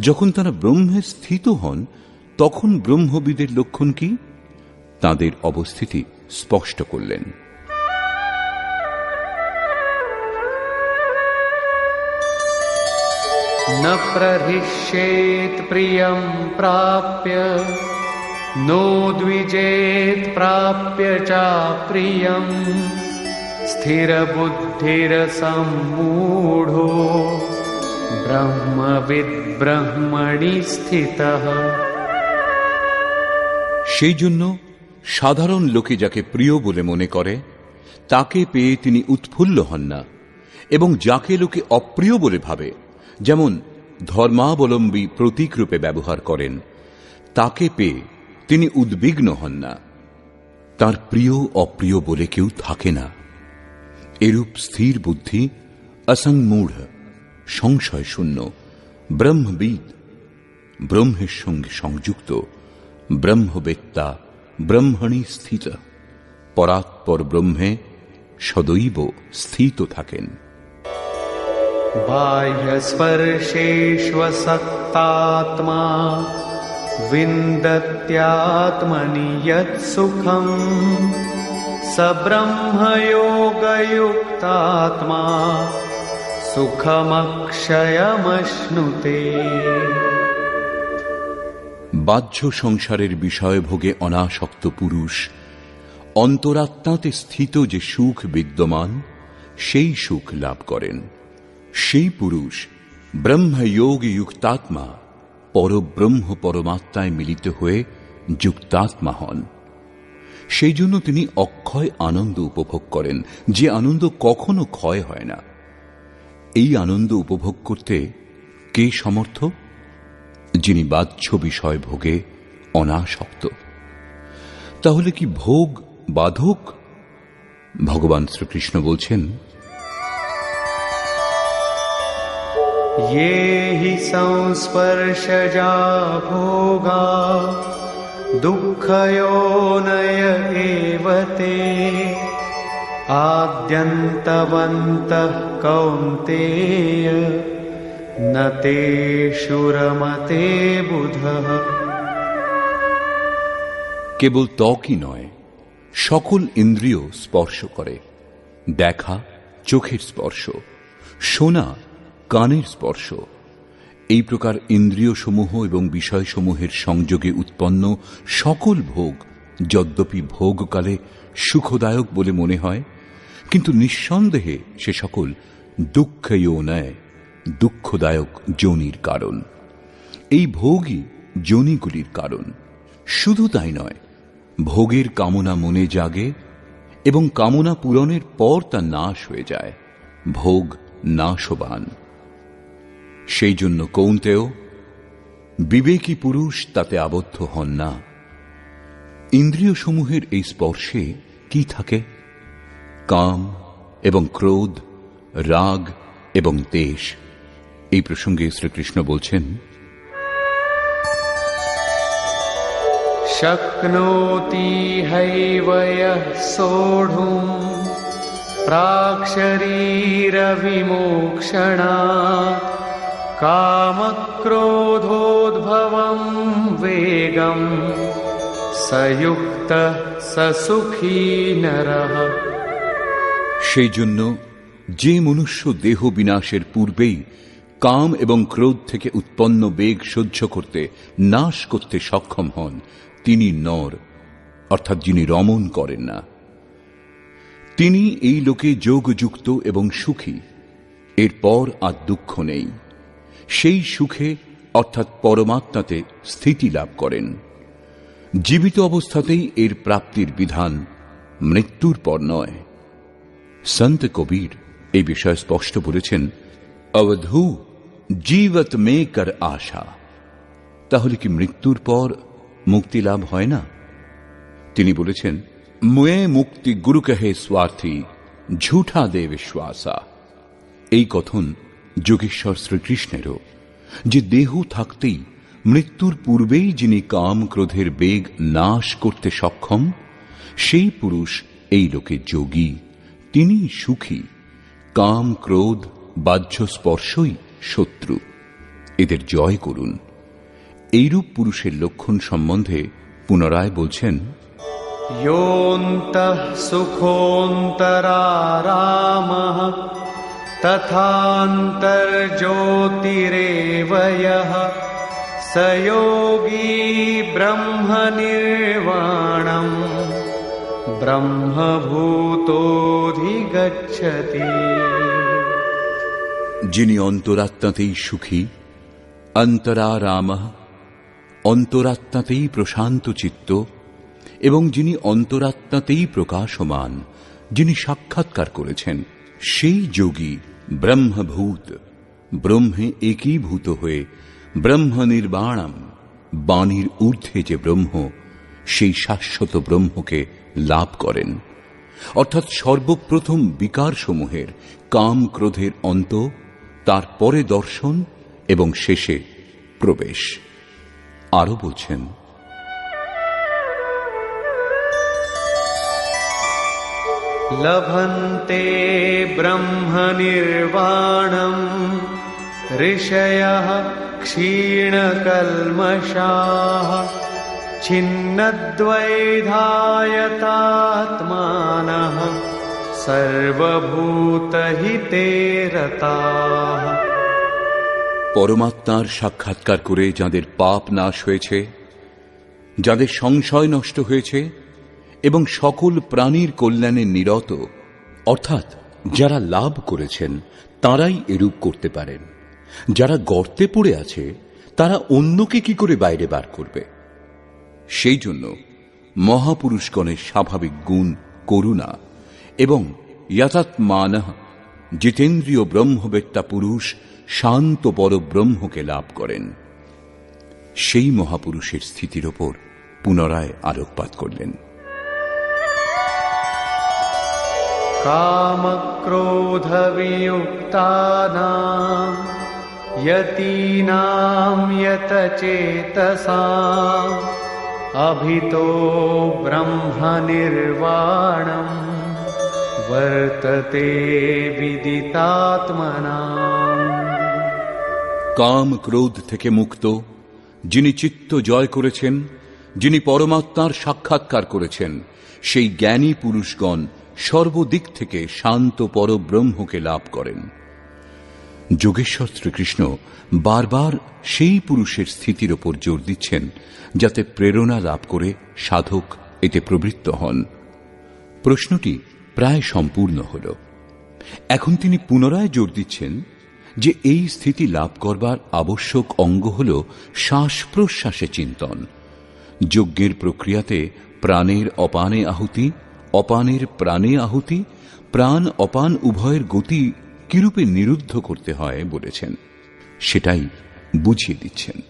যখন তারা ব্রহ্মে স্থিত হন, তখন ব্রহ্মবিদের লক্ষণ কি? তাদের অবস্থিতি স্পষ্ট করলেন। न प्रहृष्येत् प्रियं प्राप्य नो द्विजेत् प्राप्य चाप्रियम् स्थिरबुद्धिरसम्मूढो ब्रह्मविद् ब्रह्मणि स्थितः। সেই জন্য সাধারণ লোকে যাকে প্রিয় বলে মনে করে, তাকে পেয়ে তিনি উৎফুল্ল হন না, এবং যাকে লোকে অপ্রিয় বলে ভাবে, যেমন ধর্মাবলম্বী প্রতীক রূপে ব্যবহার করেন, তাকে পেয়ে তিনি উদ্বিগ্ন হন না। তার প্রিয় অপ্রিয় বলে কেউ থাকে না। এরূপ স্থির বুদ্ধি অসংমূঢ়, সংশয় শূন্য, ব্রহ্মবিদ, ব্রহ্মের সঙ্গে সংযুক্ত, ব্রহ্মবেত্তা, ব্রহ্মণি স্থিত, পরাৎপর ব্রহ্মে সদৈব স্থিত থাকেন। बाह्यस्पर्शेष्वसक्तात्मा विन्दत्यात्मनि यत्सुखम् स ब्रह्मयोगयुक्तात्मा सुखमक्षयमश्नुते। বাহ্য সংসারের বিষয় ভোগে অনাসক্ত পুরুষ অন্তরাত্মাতে স্থিত যে সুখ বিদ্যমান, সেই সুখ লাভ করেন। সেই পুরুষ ব্রহ্মযোগ যুক্তাত্মা, পরব্রহ্ম পরমাত্মায় মিলিত হয়ে যুক্তাত্মা হন। সেই জন্য তিনি অক্ষয় আনন্দ উপভোগ করেন, যে আনন্দ কখনো ক্ষয় হয় না। এই আনন্দ উপভোগ করতে কে সমর্থ? যিনি বাহ্য বিষয় ভোগে অনাসক্ত। তাহলে কি ভোগ বাধক? ভগবান শ্রীকৃষ্ণ বলছেন, ये हि संस्पर्शजा भोगा दुःखयोनय एव ते आद्यन्तवन्तः कौन्तेय न तेषु रमते बुधः। কেবল ত্বকই নয়, সকল ইন্দ্রিয় স্পর্শ করে। দেখা চোখের স্পর্শ, শোনা কানের স্পর্শ। এই প্রকার ইন্দ্রিয়সমূহ এবং বিষয়সমূহের সংযোগে উৎপন্ন সকল ভোগ যদ্যপি ভোগকালে সুখদায়ক বলে মনে হয়, কিন্তু নিঃসন্দেহে সে সকল দুঃখয়োনয়, দুঃখদায়ক যোনির কারণ। এই ভোগই যোনিগুলির কারণ। শুধু তাই নয়, ভোগের কামনা মনে জাগে এবং কামনা পূরণের পর তা নাশ হয়ে যায়। ভোগ নাশবান। সেই জন্য কৌন্তেয়, বিবেকী পুরুষ তাতে আবদ্ধ হন না। ইন্দ্রিয়সমূহের এই স্পর্শে কি থাকে? কাম এবং ক্রোধ, রাগ এবং দ্বেষ। এই প্রসঙ্গে শ্রীকৃষ্ণ বলছেন, शक्नोति हैव यः सोढुम् प्राक्शरीरविमोक्षणात् कामक्रोधोद्भवं वेगम् स युक्तः स सुखी नरः। সেই জন্য যে মনুষ্য দেহ বিনাশের পূর্বেই কাম এবং ক্রোধ থেকে উৎপন্ন বেগ সহ্য করতে, নাশ করতে সক্ষম হন, তিনি নর, অর্থাৎ যিনি রমণ করেন না। তিনি এই লোকে যোগযুক্ত এবং সুখী। এরপর আর দুঃখ নেই। সেই সুখে অর্থাৎ পরমাত্মাতে স্থিতি লাভ করেন। জীবিত অবস্থাতেই এর প্রাপ্তির বিধান, মৃত্যুর পর নয়। সন্ত কবীর এই বিষয়ে স্পষ্ট বলেছেন, অবধূ জীবত মে কর আশা। তাহলে কি মৃত্যুর পর মুক্তি লাভ হয় না? তিনি বলেছেন, মুয়ে মুক্তি গুরু কহে স্বার্থী ঝুঠা দে বিশ্বাসা। এই কথন যোগেশ্বর শ্রীকৃষ্ণেরও, যে দেহ থাকতেই মৃত্যুর পূর্বেই যিনি কাম ক্রোধের বেগ নাশ করতে সক্ষম, সেই পুরুষ এই লোকে যোগী, তিনি সুখী। কাম ক্রোধ বাহ্য স্পর্শই শত্রু, এদের জয় করুন। এইরূপ পুরুষের লক্ষণ সম্বন্ধে পুনরায় বলছেন, योऽन्तः सुखोऽन्तरारामः तथान्तर्ज्योतिरेव यः स योगी ब्रह्मनिर्वाणम् ब्रह्मभूतोऽधिगच्छति। যিনি অন্তরাত্মাতেই সুখী, অন্তরারামঃ, অন্তরাত্মাতেই প্রশান্ত চিত্ত, এবং যিনি অন্তরাত্মাতেই প্রকাশমান, যিনি সাক্ষাৎকার করেছেন, সেই যোগী ব্রহ্মভূত, ব্রহ্মে একীভূত হয়ে ব্রহ্ম নির্বাণম, বাণীর ঊর্ধ্বে যে ব্রহ্ম, সেই শাশ্বত ব্রহ্মকে লাভ করেন। অর্থাৎ সর্বপ্রথম বিকারসমূহের কাম ক্রোধের অন্ত, তারপরে দর্শন এবং শেষে প্রবেশ। আরো বলছেন, लभन्ते ब्रह्मनिर्वाणम् ऋषयः क्षीणकल्मषाः छिन्नद्वैधायतात्मानः सर्वभूतहिते रताः। পরমাত্মার সাক্ষাৎকার করে যাদের পাপ নাশ হয়েছে, যাদের সংশয় নষ্ট হয়েছে এবং সকল প্রাণীর কল্যাণে নিরত, অর্থাৎ যারা লাভ করেছেন তারাই এরূপ করতে পারেন। যারা গর্তে পড়ে আছে তারা অন্যকে কি করে বাইরে বার করবে? সেই জন্য মহাপুরুষগণের স্বাভাবিক গুণ করুণা এবং যথাত্মানঃ, জিতেন্দ্রীয় ব্রহ্মবেত্তা পুরুষ শান্ত পরব্রহ্মকে লাভ করেন। সেই মহাপুরুষের স্থিতির ওপর পুনরায় আলোকপাত করলেন। कामक्रोधवियुक्तानां यतीनां यतचेतसाम् अभितो ब्रह्मनिर्वाणम् वर्तते विदितात्मनाम्। কাম ক্রোধ থেকে মুক্ত, যিনি চিত্ত জয় করেছেন, যিনি পরমাত্মার সাক্ষাৎকার করেছেন, সেই জ্ঞানী পুরুষগণ সর্বদিক থেকে শান্ত পরব্রহ্মকে লাভ করেন। যোগেশ্বর শ্রীকৃষ্ণ বারবার সেই পুরুষের স্থিতির ওপর জোর দিচ্ছেন, যাতে প্রেরণা লাভ করে সাধক এতে প্রবৃত্ত হন। প্রশ্নটি প্রায় সম্পূর্ণ হল। এখন তিনি পুনরায় জোর দিচ্ছেন যে এই স্থিতি লাভ করবার আবশ্যক অঙ্গ হল শ্বাস প্রশ্বাসে চিন্তন। যজ্ঞের প্রক্রিয়াতে প্রাণের অপানে আহুতি, অপানের প্রাণে আহুতি, প্রাণ অপান উভয়ের গতি কিরূপে নিরুদ্ধ করতে হয় বলেছেন, সেটাই বুঝিয়ে দিচ্ছেন।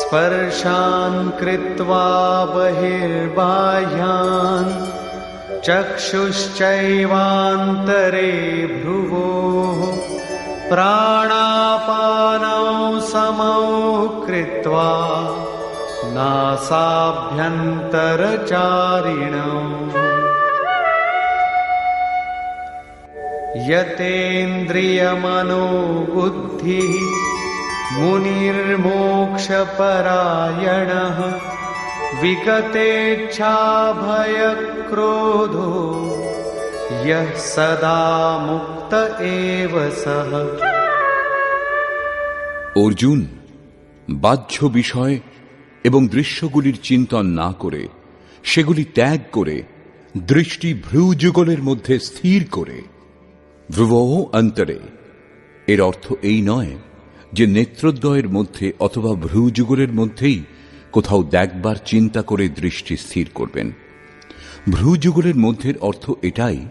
स्पर्शान् कृत्वा बहिर्बाह्यान् चक्षुश्चैवान्तरे भ्रुवोः प्राणापानौ समौ कृत्वा नासाभ्यन्तरचारिणौ यतेन्द्रियमनोबुद्धिः मुनिर्मोक्षपरायणः विगतेच्छाभयक्रोधो यः सदा मुक्त एव सः। অর্জুন, বাহ্য বিষয় এবং দৃশ্যগুলির চিন্তন না করে, সেগুলি ত্যাগ করে, দৃষ্টি ভ্রূযুগলের মধ্যে স্থির করে, ভ্রুবঃ অন্তরে, এর অর্থ এই নয় যে নেত্রদ্বয়ের মধ্যে অথবা ভ্রূযুগলের মধ্যেই কোথাও দেখবার চিন্তা করে দৃষ্টি স্থির করবেন। ভ্রূযুগলের মধ্যের অর্থ এটাই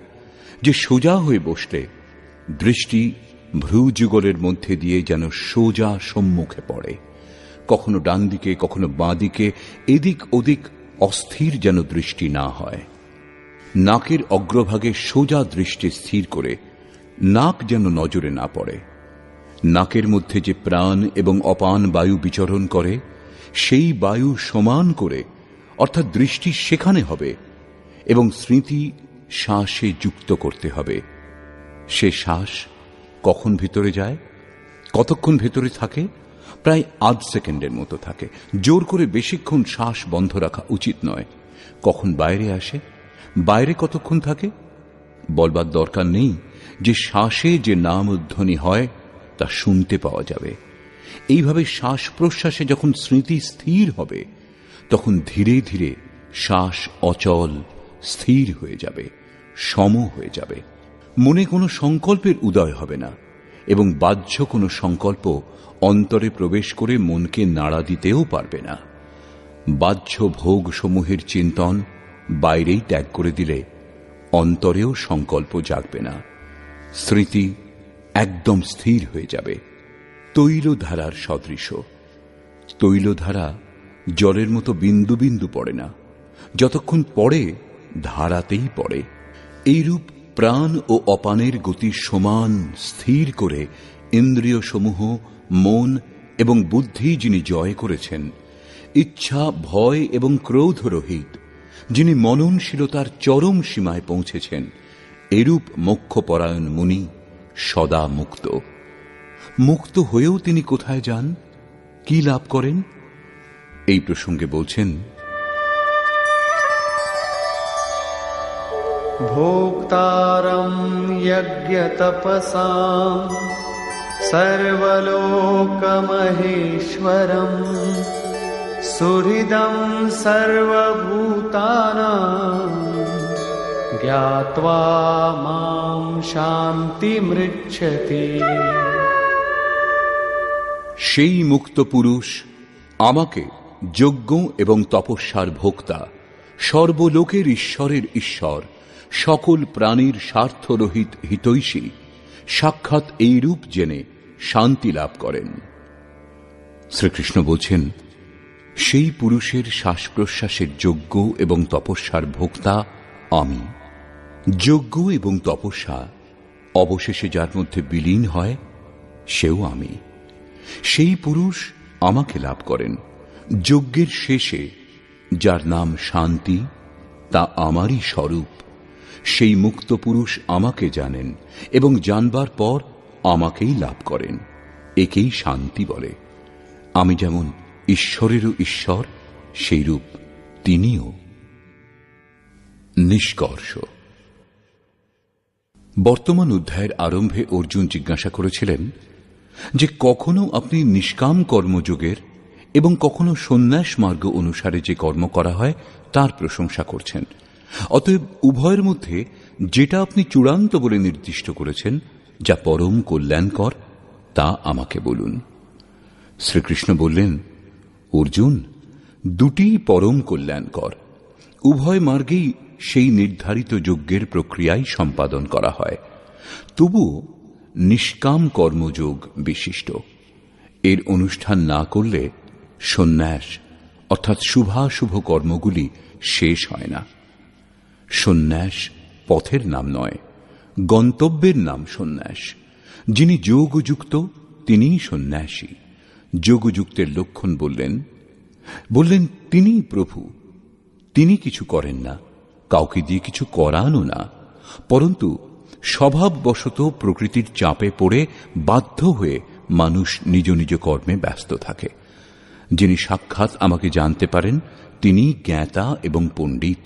যে সোজা হয়ে বসলে দৃষ্টি ভ্রূযুগলের মধ্যে দিয়ে যেন সোজা সম্মুখে পড়ে, কখনো ডান দিকে কখনো বাঁ দিকে, এদিক ওদিক অস্থির যেন দৃষ্টি না হয়। নাকের অগ্রভাগে সোজা দৃষ্টি স্থির করে নাক যেন নজরে না পড়ে। নাকের মধ্যে যে প্রাণ এবং অপান বায়ু বিচরণ করে, সেই বায়ু সমান করে, অর্থাৎ দৃষ্টি সেখানে হবে এবং স্মৃতি শ্বাসে যুক্ত করতে হবে। সে শ্বাস কখন ভিতরে যায়, কতক্ষণ ভেতরে থাকে? প্রায় আধ সেকেন্ডের মতো থাকে। জোর করে বেশিক্ষণ শ্বাস বন্ধ রাখা উচিত নয়। কখন বাইরে আসে, বাইরে কতক্ষণ থাকে বলবার দরকার নেই যে শ্বাসে যে নামধ্বনি হয় তা শুনতে পাওয়া যাবে। এইভাবে শ্বাস প্রশ্বাসে যখন স্মৃতি স্থির হবে, তখন ধীরে ধীরে শ্বাস অচল স্থির হয়ে যাবে, সম হয়ে যাবে। মনে কোনো সংকল্পের উদয় হবে না এবং বাহ্য কোনো সংকল্প অন্তরে প্রবেশ করে মনকে নাড়া দিতেও পারবে না। বাহ্য ভোগ সমূহের চিন্তন বাইরেই ত্যাগ করে দিলে অন্তরেও সংকল্প জাগবে না। স্মৃতি একদম স্থির হয়ে যাবে। তৈলধারার সদৃশ। তৈলধারা জলের মতো বিন্দু বিন্দু পড়ে না, যতক্ষণ পড়ে ধারাতেই পড়ে। এইরূপ প্রাণ ও অপানের গতি সমান স্থির করে ইন্দ্রিয় সমূহ, মন এবং বুদ্ধি যিনি জয় করেছেন, ইচ্ছা, ভয় এবং ক্রোধ রহিত, যিনি মননশীলতার চরম সীমায় পৌঁছেছেন, এরূপ মোক্ষপরায়ণ মুনি সদা মুক্ত। মুক্ত হয়েও তিনি কোথায় যান, কি লাভ করেন? এই প্রসঙ্গে বলছেন, ভোক্তারম যজ্ঞতপসাম সর্বলোকমহেশ্বরম সুহৃদম সর্বভূতানাং জ্ঞাত্বা মাম শান্তিমৃচ্ছতি। সেই মুক্ত পুরুষ আমাকে যজ্ঞ এবং তপস্যার ভোক্তা, সর্বলোকের ঈশ্বরের ঈশ্বর, সকল প্রাণীর স্বার্থরহিত হিতৈষী, সাক্ষাৎ এই রূপ জেনে শান্তি লাভ করেন। শ্রীকৃষ্ণ বলছেন, সেই পুরুষের শ্বাস প্রশ্বাসের যজ্ঞ এবং তপস্যার ভোক্তা আমি। যজ্ঞ এবং তপস্যা অবশেষে যার মধ্যে বিলীন হয় সেও আমি। সেই পুরুষ আমাকে লাভ করেন। যজ্ঞের শেষে যার নাম শান্তি, তা আমারই স্বরূপ। সেই মুক্ত পুরুষ আমাকে জানেন এবং জানবার পর আমাকেই লাভ করেন। একেই শান্তি বলে। আমি যেমন ঈশ্বরেরও ঈশ্বর, সেইরূপ তিনিও। নিষ্কর্ষ। বর্তমান অধ্যায়ের আরম্ভে অর্জুন জিজ্ঞাসা করেছিলেন যে কখনো আপনি নিষ্কাম কর্মযোগের এবং কখনো সন্ন্যাস মার্গ অনুসারে যে কর্ম করা হয় তার প্রশংসা করছেন। অতএব উভয়ের মধ্যে যেটা আপনি চূড়ান্ত বলে নির্দিষ্ট করেছেন, যা পরম কল্যাণকর, তা আমাকে বলুন। শ্রীকৃষ্ণ বললেন, অর্জুন, দুটি পরম কল্যাণকর। উভয় মার্গেই সেই নির্ধারিত যজ্ঞের প্রক্রিয়াই সম্পাদন করা হয়। তবুও নিষ্কাম কর্মযোগ বিশিষ্ট। এর অনুষ্ঠান না করলে সন্ন্যাস অর্থাৎ শুভাশুভ কর্মগুলি শেষ হয় না। সন্ন্যাস পথের নাম নয়, গন্তব্যের নাম সন্ন্যাস। যিনি যোগযুক্ত তিনিই সন্ন্যাসী। যোগযুক্তের লক্ষণ বললেন তিনিই প্রভু। তিনি কিছু করেন না, কাউকে দিয়ে কিছু করানও না, পরন্তু স্বভাববশত প্রকৃতির চাপে পড়ে বাধ্য হয়ে মানুষ নিজ নিজ কর্মে ব্যস্ত থাকে। যিনি সাক্ষাৎ আমাকে জানতে পারেন তিনি জ্ঞাতা এবং পণ্ডিত।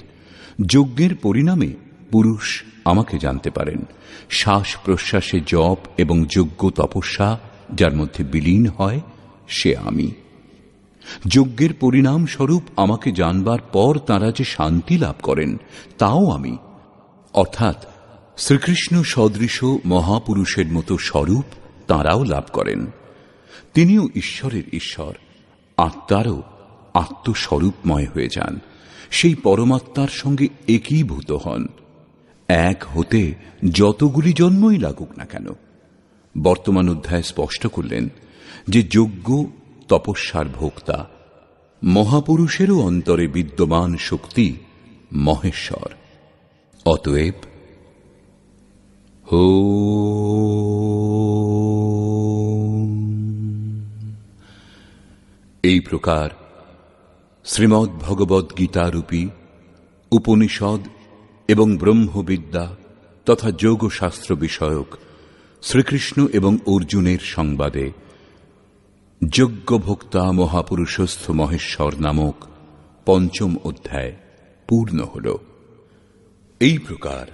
যজ্ঞের পরিণামে পুরুষ আমাকে জানতে পারেন। শ্বাস প্রশ্বাসে জপ এবং যজ্ঞ তপস্যা যার মধ্যে বিলীন হয় সে আমি। যজ্ঞের পরিণাম স্বরূপ আমাকে জানবার পর তাঁরা যে শান্তি লাভ করেন তাও আমি। অর্থাৎ শ্রীকৃষ্ণ সদৃশ মহাপুরুষের মতো স্বরূপ তাঁরাও লাভ করেন। তিনিও ঈশ্বরের ঈশ্বর, আত্মারও আত্মস্বরূপময় হয়ে যান। সেই পরমাত্মার সঙ্গে একীভূত হন। এক হতে যতগুলি জন্মই লাগুক না কেন। বর্তমান অধ্যায় স্পষ্ট করলেন যে যজ্ঞ তপস্যার ভোক্তা। মহাপুরুষেরও অন্তরে বিদ্যমান শক্তি মহেশ্বর। অতএব এই প্রকার শ্রীমদ্ ভগবদ্ গীতারূপী উপনিষদ এবং ব্রহ্মবিদ্যা তথা যোগশাস্ত্র বিষয়ক শ্রীকৃষ্ণ এবং অর্জুনের সংবাদে যজ্ঞভোক্তা মহাপুরুষস্থ মহেশ্বর নামক পঞ্চম অধ্যায় পূর্ণ হল। এই প্রকার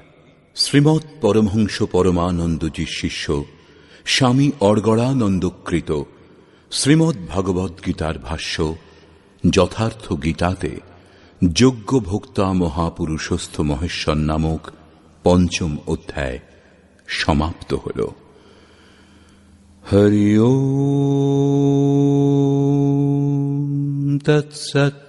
শ্রীমৎ পরমহংস পরমানন্দজির শিষ্য স্বামী অর্গড়ানন্দকৃত শ্রীমদ্ ভগবদ্ গীতার ভাষ্য যথার্থ গীতাতে যজ্ঞভোক্তা মহাপুরুষস্থ মহেশ্বর নামক পঞ্চম অধ্যায় সমাপ্ত হল। হরি ওম তৎসৎ।